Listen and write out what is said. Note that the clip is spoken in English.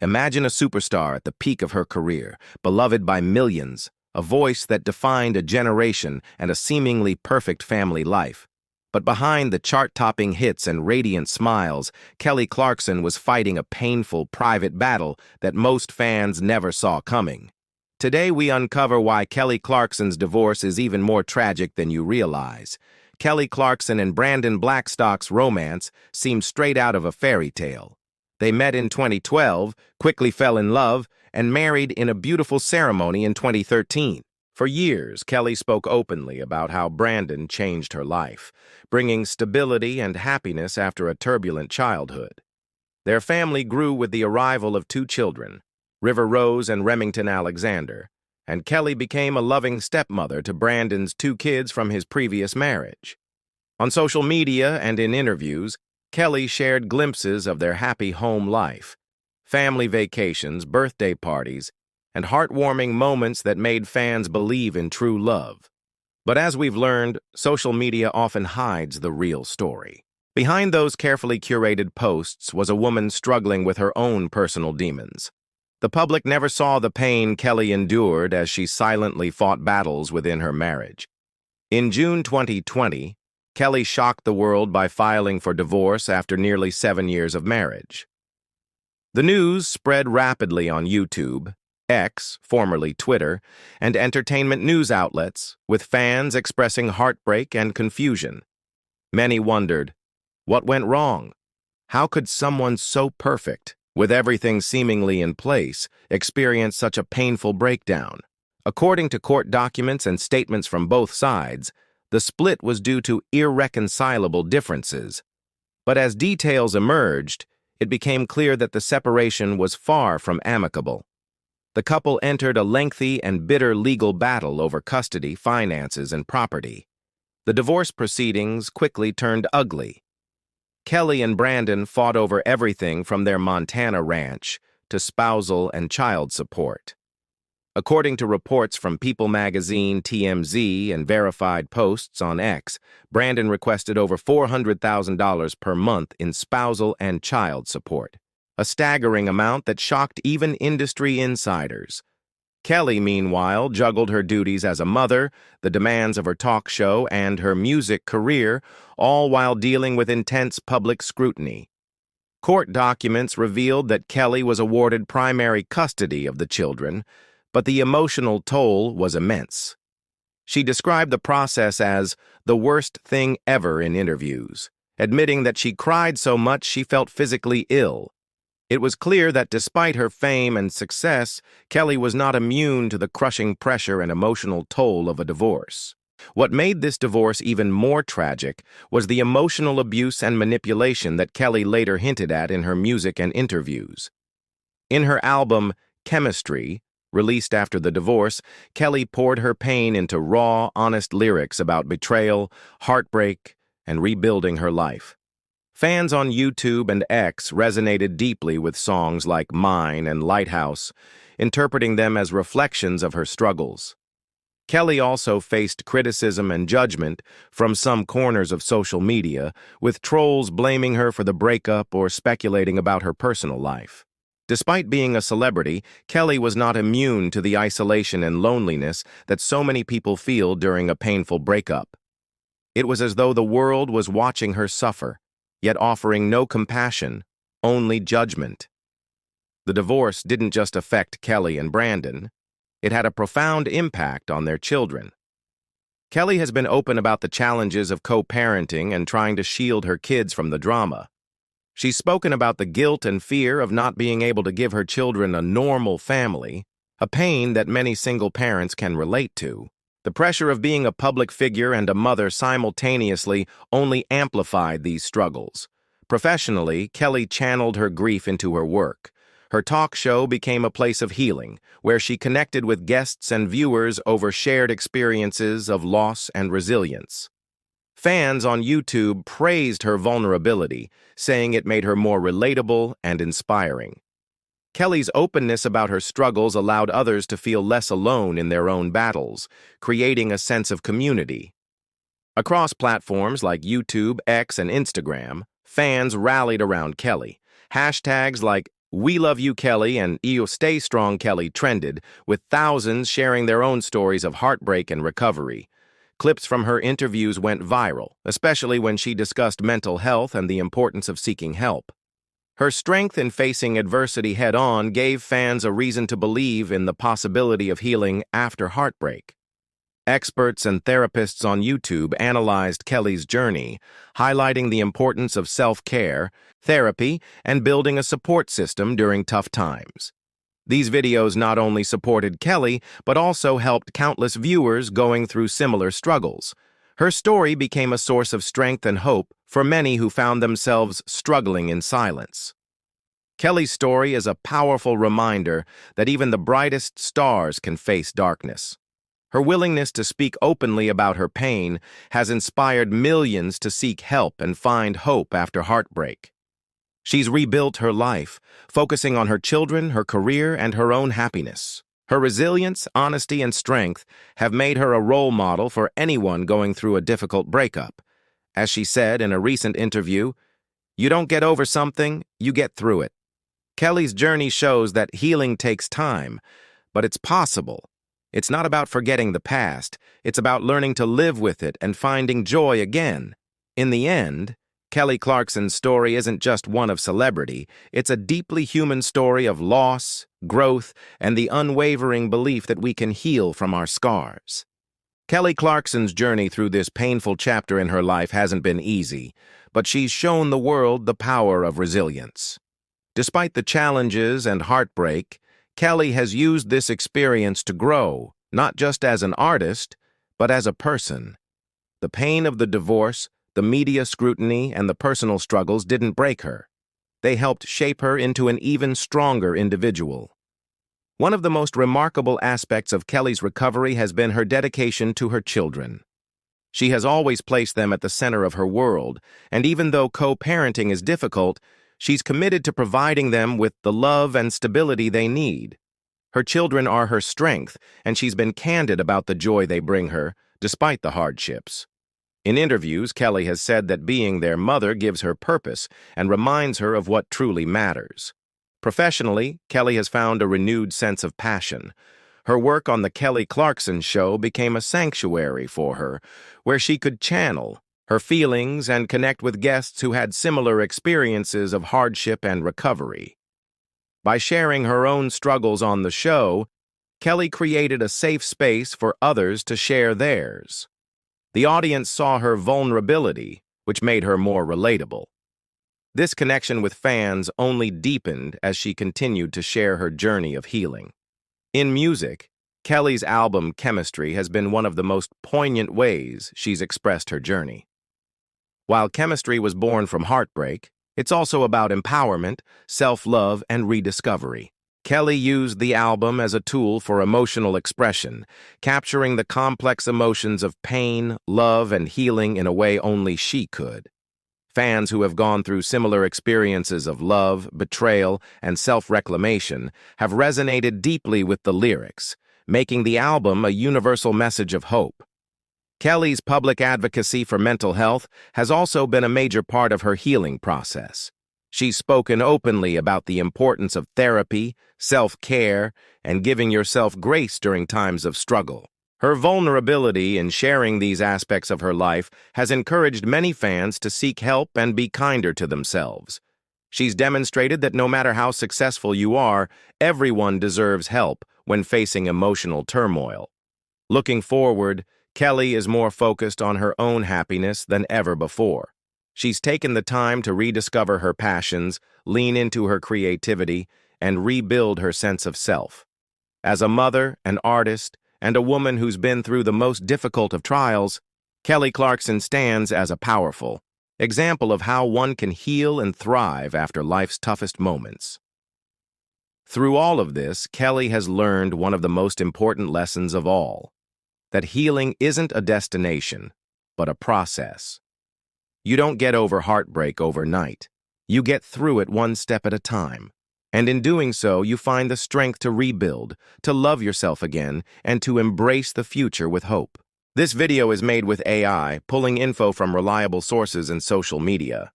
Imagine a superstar at the peak of her career, beloved by millions, a voice that defined a generation and a seemingly perfect family life. But behind the chart-topping hits and radiant smiles, Kelly Clarkson was fighting a painful private battle that most fans never saw coming. Today we uncover why Kelly Clarkson's divorce is even more tragic than you realize. Kelly Clarkson and Brandon Blackstock's romance seemed straight out of a fairy tale. They met in 2012, quickly fell in love, and married in a beautiful ceremony in 2013. For years, Kelly spoke openly about how Brandon changed her life, bringing stability and happiness after a turbulent childhood. Their family grew with the arrival of two children, River Rose and Remington Alexander, and Kelly became a loving stepmother to Brandon's two kids from his previous marriage. On social media and in interviews, Kelly shared glimpses of their happy home life, family vacations, birthday parties, and heartwarming moments that made fans believe in true love. But as we've learned, social media often hides the real story. Behind those carefully curated posts was a woman struggling with her own personal demons. The public never saw the pain Kelly endured as she silently fought battles within her marriage. In June 2020, Kelly shocked the world by filing for divorce after nearly 7 years of marriage. The news spread rapidly on YouTube, X, formerly Twitter, and entertainment news outlets, with fans expressing heartbreak and confusion. Many wondered, what went wrong? How could someone so perfect, with everything seemingly in place, experience such a painful breakdown? According to court documents and statements from both sides, the split was due to irreconcilable differences. But as details emerged, it became clear that the separation was far from amicable. The couple entered a lengthy and bitter legal battle over custody, finances, and property. The divorce proceedings quickly turned ugly. Kelly and Brandon fought over everything from their Montana ranch to spousal and child support. According to reports from People magazine, TMZ, and verified posts on X, Brandon requested over $400,000 per month in spousal and child support, a staggering amount that shocked even industry insiders. Kelly, meanwhile, juggled her duties as a mother, the demands of her talk show, and her music career, all while dealing with intense public scrutiny. Court documents revealed that Kelly was awarded primary custody of the children, but the emotional toll was immense. She described the process as the worst thing ever in interviews, admitting that she cried so much she felt physically ill. It was clear that despite her fame and success, Kelly was not immune to the crushing pressure and emotional toll of a divorce. What made this divorce even more tragic was the emotional abuse and manipulation that Kelly later hinted at in her music and interviews. In her album, Chemistry, released after the divorce, Kelly poured her pain into raw, honest lyrics about betrayal, heartbreak, and rebuilding her life. Fans on YouTube and X resonated deeply with songs like Mine and Lighthouse, interpreting them as reflections of her struggles. Kelly also faced criticism and judgment from some corners of social media, with trolls blaming her for the breakup or speculating about her personal life. Despite being a celebrity, Kelly was not immune to the isolation and loneliness that so many people feel during a painful breakup. It was as though the world was watching her suffer, yet offering no compassion, only judgment. The divorce didn't just affect Kelly and Brandon. It had a profound impact on their children. Kelly has been open about the challenges of co-parenting and trying to shield her kids from the drama. She's spoken about the guilt and fear of not being able to give her children a normal family, a pain that many single parents can relate to. The pressure of being a public figure and a mother simultaneously only amplified these struggles. Professionally, Kelly channeled her grief into her work. Her talk show became a place of healing, where she connected with guests and viewers over shared experiences of loss and resilience. Fans on YouTube praised her vulnerability, saying it made her more relatable and inspiring. Kelly's openness about her struggles allowed others to feel less alone in their own battles, creating a sense of community. Across platforms like YouTube, X, and Instagram, fans rallied around Kelly. Hashtags like "We Love You, Kelly" and "You Stay Strong, Kelly" trended, with thousands sharing their own stories of heartbreak and recovery. Clips from her interviews went viral, especially when she discussed mental health and the importance of seeking help. Her strength in facing adversity head-on gave fans a reason to believe in the possibility of healing after heartbreak. Experts and therapists on YouTube analyzed Kelly's journey, highlighting the importance of self-care, therapy, and building a support system during tough times. These videos not only supported Kelly, but also helped countless viewers going through similar struggles. Her story became a source of strength and hope for many who found themselves struggling in silence. Kelly's story is a powerful reminder that even the brightest stars can face darkness. Her willingness to speak openly about her pain has inspired millions to seek help and find hope after heartbreak. She's rebuilt her life, focusing on her children, her career, and her own happiness. Her resilience, honesty, and strength have made her a role model for anyone going through a difficult breakup. As she said in a recent interview, "You don't get over something, you get through it." Kelly's journey shows that healing takes time, but it's possible. It's not about forgetting the past, it's about learning to live with it and finding joy again. In the end, Kelly Clarkson's story isn't just one of celebrity, it's a deeply human story of loss, growth, and the unwavering belief that we can heal from our scars. Kelly Clarkson's journey through this painful chapter in her life hasn't been easy, but she's shown the world the power of resilience. Despite the challenges and heartbreak, Kelly has used this experience to grow, not just as an artist, but as a person. The pain of the divorce, the media scrutiny, and the personal struggles didn't break her. They helped shape her into an even stronger individual. One of the most remarkable aspects of Kelly's recovery has been her dedication to her children. She has always placed them at the center of her world, and even though co-parenting is difficult, she's committed to providing them with the love and stability they need. Her children are her strength, and she's been candid about the joy they bring her, despite the hardships. In interviews, Kelly has said that being their mother gives her purpose and reminds her of what truly matters. Professionally, Kelly has found a renewed sense of passion. Her work on The Kelly Clarkson Show became a sanctuary for her, where she could channel her feelings and connect with guests who had similar experiences of hardship and recovery. By sharing her own struggles on the show, Kelly created a safe space for others to share theirs. The audience saw her vulnerability, which made her more relatable. This connection with fans only deepened as she continued to share her journey of healing. In music, Kelly's album Chemistry has been one of the most poignant ways she's expressed her journey. While Chemistry was born from heartbreak, it's also about empowerment, self-love, and rediscovery. Kelly used the album as a tool for emotional expression, capturing the complex emotions of pain, love, and healing in a way only she could. Fans who have gone through similar experiences of love, betrayal, and self-reclamation have resonated deeply with the lyrics, making the album a universal message of hope. Kelly's public advocacy for mental health has also been a major part of her healing process. She's spoken openly about the importance of therapy, self-care, and giving yourself grace during times of struggle. Her vulnerability in sharing these aspects of her life has encouraged many fans to seek help and be kinder to themselves. She's demonstrated that no matter how successful you are, everyone deserves help when facing emotional turmoil. Looking forward, Kelly is more focused on her own happiness than ever before. She's taken the time to rediscover her passions, lean into her creativity, and rebuild her sense of self. As a mother, an artist, and a woman who's been through the most difficult of trials, Kelly Clarkson stands as a powerful example of how one can heal and thrive after life's toughest moments. Through all of this, Kelly has learned one of the most important lessons of all, that healing isn't a destination, but a process. You don't get over heartbreak overnight. You get through it one step at a time. And in doing so, you find the strength to rebuild, to love yourself again, and to embrace the future with hope. This video is made with AI, pulling info from reliable sources and social media.